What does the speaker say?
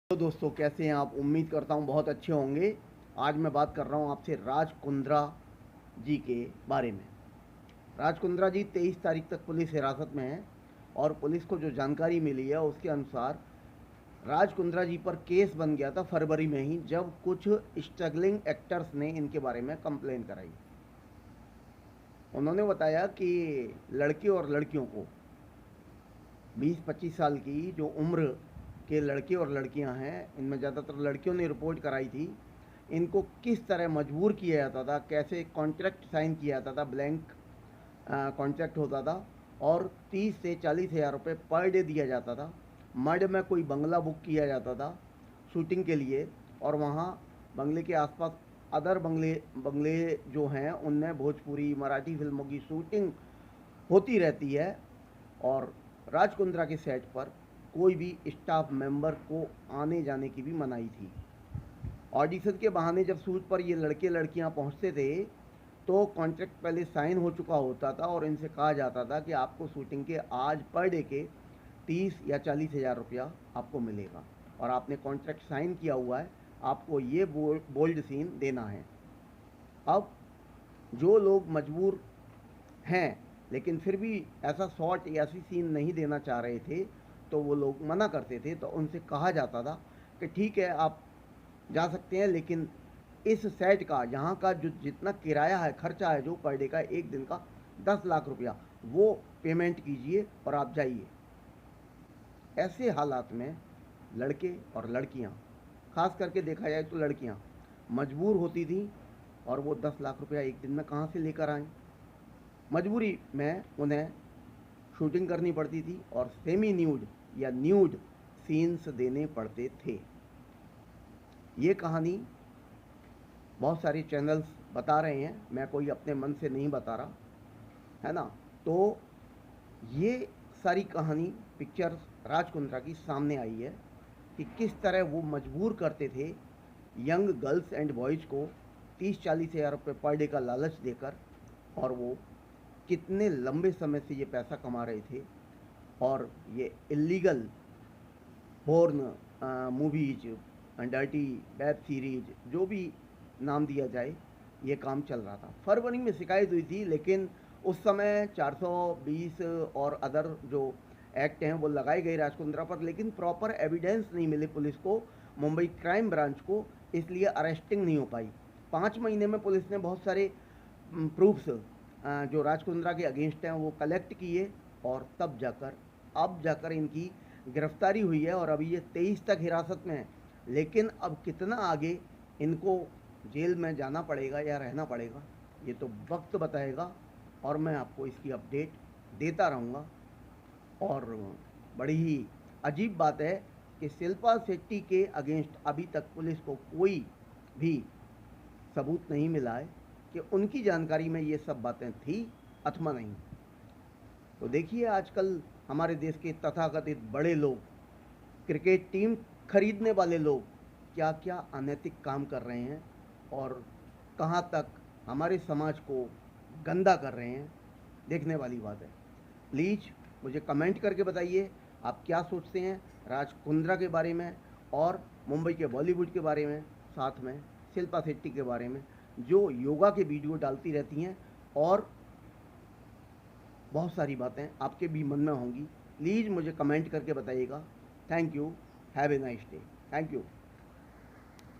तो दोस्तों, कैसे हैं आप? उम्मीद करता हूँ बहुत अच्छे होंगे। आज मैं बात कर रहा हूँ आपसे राज कुंद्रा जी के बारे में। राज कुंद्रा जी 23 तारीख तक पुलिस हिरासत में हैं और पुलिस को जो जानकारी मिली है उसके अनुसार राज कुंद्रा जी पर केस बन गया था फरवरी में ही, जब कुछ स्ट्रगलिंग एक्टर्स ने इनके बारे में कंप्लेन कराई। उन्होंने बताया कि लड़के और लड़कियों को 20-25 साल की जो उम्र के लड़के और लड़कियां हैं, इनमें ज़्यादातर लड़कियों ने रिपोर्ट कराई थी, इनको किस तरह मजबूर किया जाता था, कैसे कॉन्ट्रैक्ट साइन किया जाता था, ब्लैंक कॉन्ट्रैक्ट होता था और 30 से 40 हज़ार रुपये पर डे दिया जाता था। मड में कोई बंगला बुक किया जाता था शूटिंग के लिए, और वहाँ बंगले के आसपास अदर बंगले बंगले जो हैं उनमें भोजपुरी मराठी फिल्मों की शूटिंग होती रहती है। और राज कुंद्रा के सेट पर कोई भी स्टाफ मेंबर को आने जाने की भी मनाही थी। ऑडिशन के बहाने जब शूट पर ये लड़के लड़कियां पहुंचते थे तो कॉन्ट्रैक्ट पहले साइन हो चुका होता था और इनसे कहा जाता था कि आपको शूटिंग के आज पर डे के 30 या 40 हज़ार रुपया आपको मिलेगा और आपने कॉन्ट्रैक्ट साइन किया हुआ है, आपको ये बोल्ड सीन देना है। अब जो लोग मजबूर हैं लेकिन फिर भी ऐसा शॉट या ऐसी सीन नहीं देना चाह रहे थे तो वो लोग मना करते थे, तो उनसे कहा जाता था कि ठीक है आप जा सकते हैं, लेकिन इस सेट का यहाँ का जो जितना किराया है, खर्चा है जो पर डे का एक दिन का 10 लाख रुपया, वो पेमेंट कीजिए और आप जाइए। ऐसे हालात में लड़के और लड़कियाँ, खास करके देखा जाए तो लड़कियाँ मजबूर होती थी और वो 10 लाख रुपया एक दिन में कहाँ से लेकर आएँ। मजबूरी में उन्हें शूटिंग करनी पड़ती थी और सेमी न्यूड या न्यूड सीन्स देने पड़ते थे। ये कहानी बहुत सारे चैनल्स बता रहे हैं, मैं कोई अपने मन से नहीं बता रहा, है ना। तो ये सारी कहानी पिक्चर राज कुंद्रा की सामने आई है कि किस तरह वो मजबूर करते थे यंग गर्ल्स एंड बॉयज़ को 30-40 हज़ार रुपये पर डे का लालच देकर, और वो कितने लंबे समय से ये पैसा कमा रहे थे और ये illegal porn movies, dirty web series, जो भी नाम दिया जाए, ये काम चल रहा था। फरवरी में शिकायत हुई थी, लेकिन उस समय 420 और अदर जो एक्ट हैं वो लगाए गए राज कुंद्रा पर, लेकिन प्रॉपर एविडेंस नहीं मिले पुलिस को, मुंबई क्राइम ब्रांच को, इसलिए अरेस्टिंग नहीं हो पाई। 5 महीने में पुलिस ने बहुत सारे प्रूफ्स जो राज कुंद्रा के अगेंस्ट हैं वो कलेक्ट किए और तब जाकर अब जाकर इनकी गिरफ्तारी हुई है और अभी ये 23 तक हिरासत में है। लेकिन अब कितना आगे इनको जेल में जाना पड़ेगा या रहना पड़ेगा, ये तो वक्त बताएगा और मैं आपको इसकी अपडेट देता रहूँगा। और बड़ी ही अजीब बात है कि शिल्पा शेट्टी के अगेंस्ट अभी तक पुलिस को कोई भी सबूत नहीं मिला है कि उनकी जानकारी में ये सब बातें थी अथवा नहीं। तो देखिए, आजकल हमारे देश के तथाकथित बड़े लोग, क्रिकेट टीम खरीदने वाले लोग क्या क्या अनैतिक काम कर रहे हैं और कहाँ तक हमारे समाज को गंदा कर रहे हैं, देखने वाली बात है। प्लीज़ मुझे कमेंट करके बताइए आप क्या सोचते हैं राज कुंद्रा के बारे में और मुंबई के बॉलीवुड के बारे में, साथ में शिल्पा शेट्टी के बारे में, जो योगा के वीडियो डालती रहती हैं और बहुत सारी बातें आपके भी मन में होंगी। प्लीज़ मुझे कमेंट करके बताइएगा। Thank you. Have a nice day. Thank you.